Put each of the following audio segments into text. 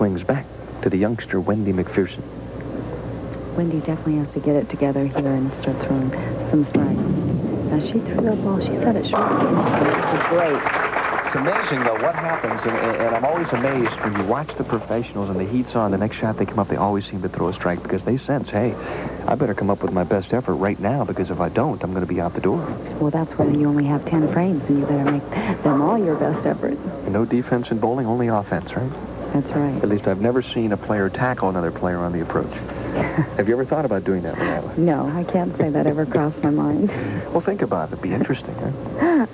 swings back to the youngster, Wendy Macpherson. Wendy definitely has to get it together here and start throwing some strikes. Now, she threw that ball. She set it short. Which is great. It's amazing, though, what happens, and I'm always amazed when you watch the professionals and the heat's on, the next shot they come up, they always seem to throw a strike because they sense, hey, I better come up with my best effort right now because if I don't, I'm going to be out the door. Well, that's why you only have 10 frames, and you better make them all your best effort. No defense in bowling, only offense, right? That's right. At least I've never seen a player tackle another player on the approach. Have you ever thought about doing that, Lila? No, I can't say that ever crossed my mind. Well, think about it. It'd be interesting, huh?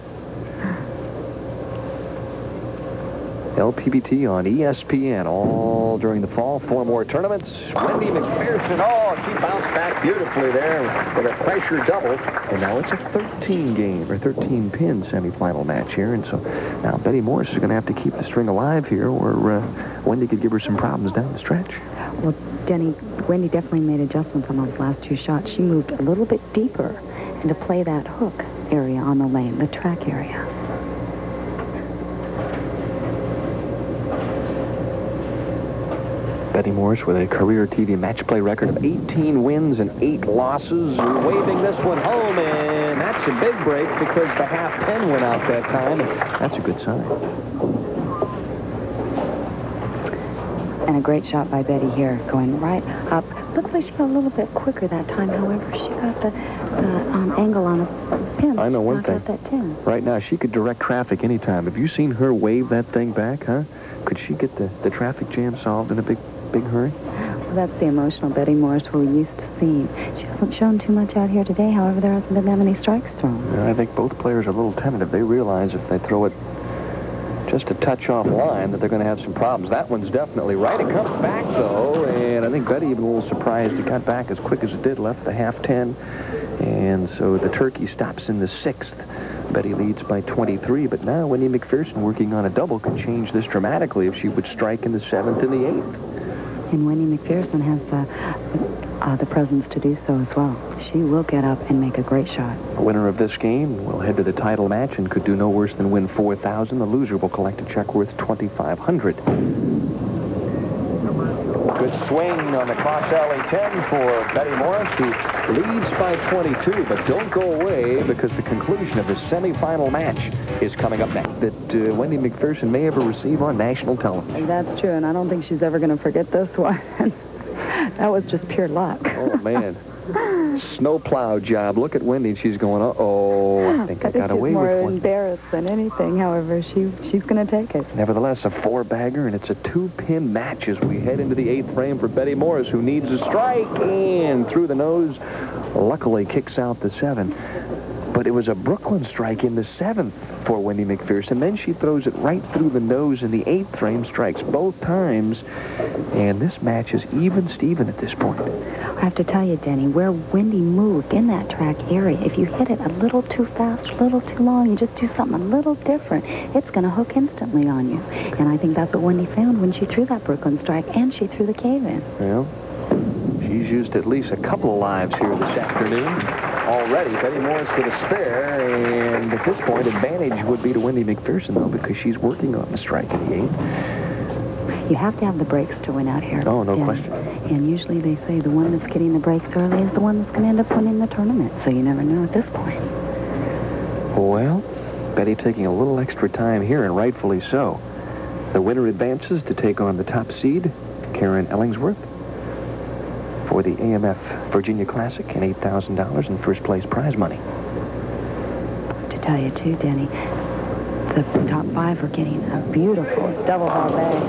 LPBT on ESPN all during the fall. 4 more tournaments. Wendy Macpherson, she bounced back beautifully there with a pressure double. And now it's a 13-game or 13-pin semifinal match here. And so now Betty Morris is going to have to keep the string alive here, or Wendy could give her some problems down the stretch. Well, Denny, Wendy definitely made adjustments on those last 2 shots. She moved a little bit deeper and to play that hook area on the lane, the track area. Betty Morris with a career TV match play record of 18 wins and 8 losses. Waving this one home, and that's a big break because the half 10 went out that time. That's a good sign. And a great shot by Betty here, going right up. Looks like she got a little bit quicker that time. However, she got the angle on a pin. I know one thing. That 10. Right now, she could direct traffic anytime. Have you seen her wave that thing back, huh? Could she get the traffic jam solved in a big hurry? Well, that's the emotional Betty Morris we're used to seeing. She hasn't shown too much out here today. However, there hasn't been that many strikes thrown. Yeah, I think both players are a little tentative. They realize if they throw it just a touch off line that they're going to have some problems. That one's definitely right. It comes back, though, and I think Betty even a little surprised it got back as quick as it did, left the half 10. And so the turkey stops in the 6th. Betty leads by 23, but now Wendy Macpherson working on a double could change this dramatically if she would strike in the 7th and the 8th. And Wendy Macpherson has the presence to do so as well. She will get up and make a great shot. The winner of this game will head to the title match and could do no worse than win $4,000. The loser will collect a check worth $2,500. Good swing on the cross alley 10 for Betty Morris, who leads by 22, but don't go away because the conclusion of the semifinal match is coming up next that Wendy Macpherson may ever receive on national television. That's true, and I don't think she's ever going to forget this one. That was just pure luck. Oh, man. Snowplow job. Look at Wendy. She's going, I think I got away with one. She's more embarrassed than anything. However, she's going to take it. Nevertheless, a 4-bagger, and it's a 2-pin match as we head into the 8th frame for Betty Morris, who needs a strike, and through the nose, luckily kicks out the 7. But it was a Brooklyn strike in the 7th for Wendy Macpherson. Then she throws it right through the nose in the 8th frame, strikes both times, and this match is even-steven at this point. I have to tell you, Denny, where Wendy moved in that track area, if you hit it a little too fast, a little too long, you just do something a little different, it's going to hook instantly on you. And I think that's what Wendy found when she threw that Brooklyn strike, and she threw the cave-in. Well, she's used at least a couple of lives here this afternoon. Already, Betty Morris with a spare, and at this point, advantage would be to Wendy Macpherson, though, because she's working on the strike in the 8th. You have to have the breaks to win out here. Oh, no question. And usually they say the one that's getting the breaks early is the one that's going to end up winning the tournament, so you never know at this point. Well, Betty taking a little extra time here, and rightfully so. The winner advances to take on the top seed, Karen Ellingsworth, for the AMF Virginia Classic and $8,000 in first place prize money. To tell you, too, Denny, the top 5 are getting a beautiful double ball bag.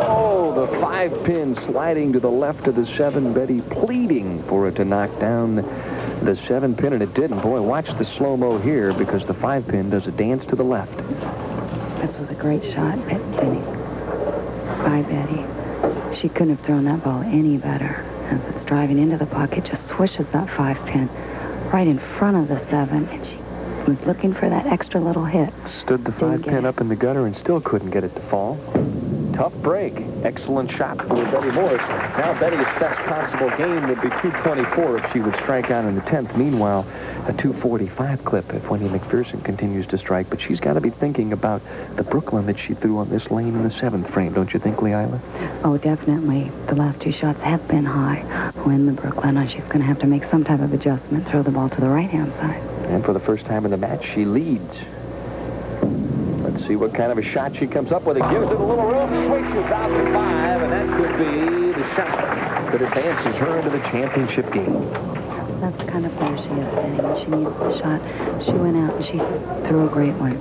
Oh, the 5-pin sliding to the left of the 7. Betty pleading for it to knock down the 7-pin, and it didn't. Boy, watch the slow-mo here because the 5-pin does a dance to the left. This was a great shot, Denny. By Betty. She couldn't have thrown that ball any better. As it's driving into the pocket, just swishes that 5-pin right in front of the 7, and she was looking for that extra little hit. Stood the 5-pin up in the gutter and still couldn't get it to fall. Tough break. Excellent shot for Betty Morris. Now Betty's best possible game would be 224 if she would strike out in the 10th. Meanwhile, a 245 clip if Wendy Macpherson continues to strike. But she's got to be thinking about the Brooklyn that she threw on this lane in the 7th frame, don't you think, Leila? Oh, definitely. The last 2 shots have been high in the Brooklyn, and she's going to have to make some type of adjustment, throw the ball to the right-hand side. And for the first time in the match, she leads. Let's see what kind of a shot she comes up with. It gives it a little room, switches out to 5, and that could be the shot that advances her into the championship game. That's the kind of player she is, Denny. When she needed the shot, she went out and she threw a great one.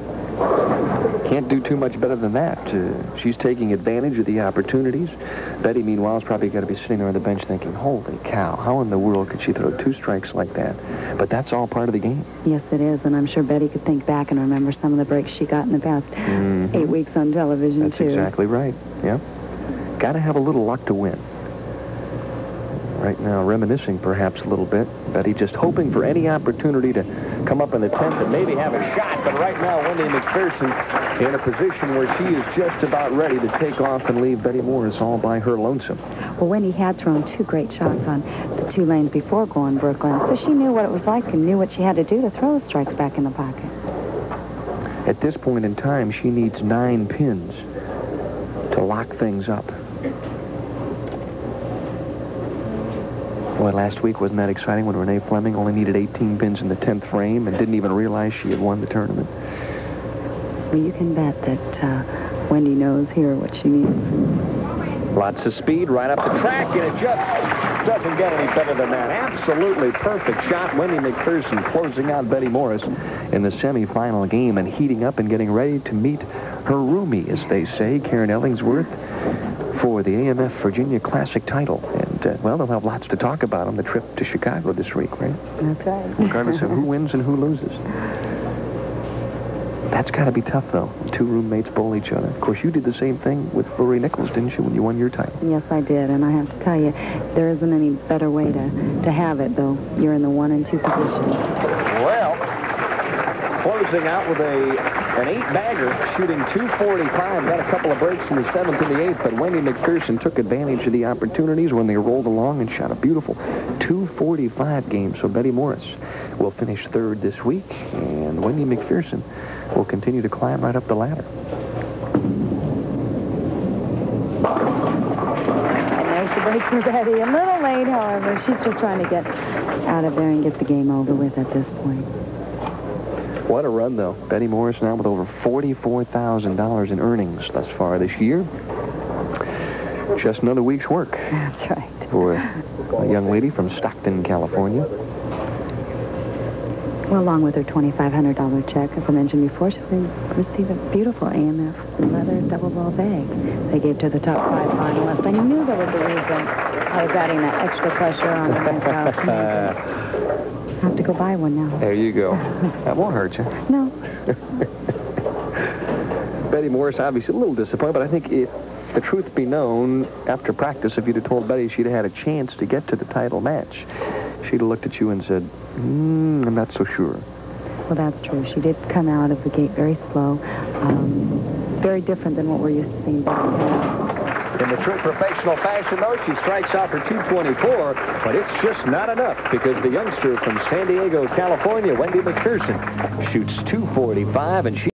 Can't do too much better than that. She's taking advantage of the opportunities. Betty, meanwhile, is probably got to be sitting there on the bench thinking, holy cow, how in the world could she throw 2 strikes like that? But that's all part of the game. Yes, it is, and I'm sure Betty could think back and remember some of the breaks she got in the past 8 weeks on television, That's too. exactly right, yeah. Got to have a little luck to win. Right now, reminiscing perhaps a little bit. Betty just hoping for any opportunity to come up in the 10th and maybe have a shot. But right now, Wendy Macpherson in a position where she is just about ready to take off and leave Betty Morris all by her lonesome. Well, Wendy had thrown 2 great shots on the 2 lanes before going Brooklyn, so she knew what it was like and knew what she had to do to throw those strikes back in the pocket. At this point in time, she needs 9 pins to lock things up. Boy, last week wasn't that exciting when Renee Fleming only needed 18 pins in the 10th frame and didn't even realize she had won the tournament. Well, you can bet that Wendy knows here what she needs. Lots of speed right up the track, and it just doesn't get any better than that. Absolutely perfect shot. Wendy Macpherson closing out Betty Morris in the semifinal game and heating up and getting ready to meet her roomie, as they say, Karen Ellingsworth, for the AMF Virginia Classic title. And, well, they'll have lots to talk about on the trip to Chicago this week, right? That's right. Regardless of who wins and who loses. That's got to be tough, though. 2 roommates bowl each other. Of course, you did the same thing with Lori Nichols, didn't you, when you won your title? Yes, I did, and I have to tell you, there isn't any better way to have it, though. You're in the 1 and 2 position. Well, closing out with an 8-bagger, shooting 245, got a couple of breaks in the 7th and the 8th, but Wendy Macpherson took advantage of the opportunities when they rolled along and shot a beautiful 245 game. So Betty Morris will finish 3rd this week, and Wendy Macpherson will continue to climb right up the ladder. And there's the break for Betty. A little late, however. She's just trying to get out of there and get the game over with at this point. What a run, though. Betty Morris now with over $44,000 in earnings thus far this year. Just another week's work. That's right. For a young lady from Stockton, California. Well, along with her $2,500 check, as I mentioned before, she's going to receive a beautiful AMF leather double ball bag they gave to the top 5 finalists. I knew there was a reason I was adding that extra pressure on the myself. I have to go buy one now. There you go. That won't hurt you. No. Betty Morris, obviously a little disappointed, but I think if the truth be known, after practice, if you'd have told Betty she'd have had a chance to get to the title match, she'd have looked at you and said, I'm not so sure. Well, that's true. She did come out of the gate very slow. Very different than what we're used to seeing back. In the true professional fashion, though, she strikes out for 224, but it's just not enough because the youngster from San Diego, California, Wendy Macpherson, shoots 245, and she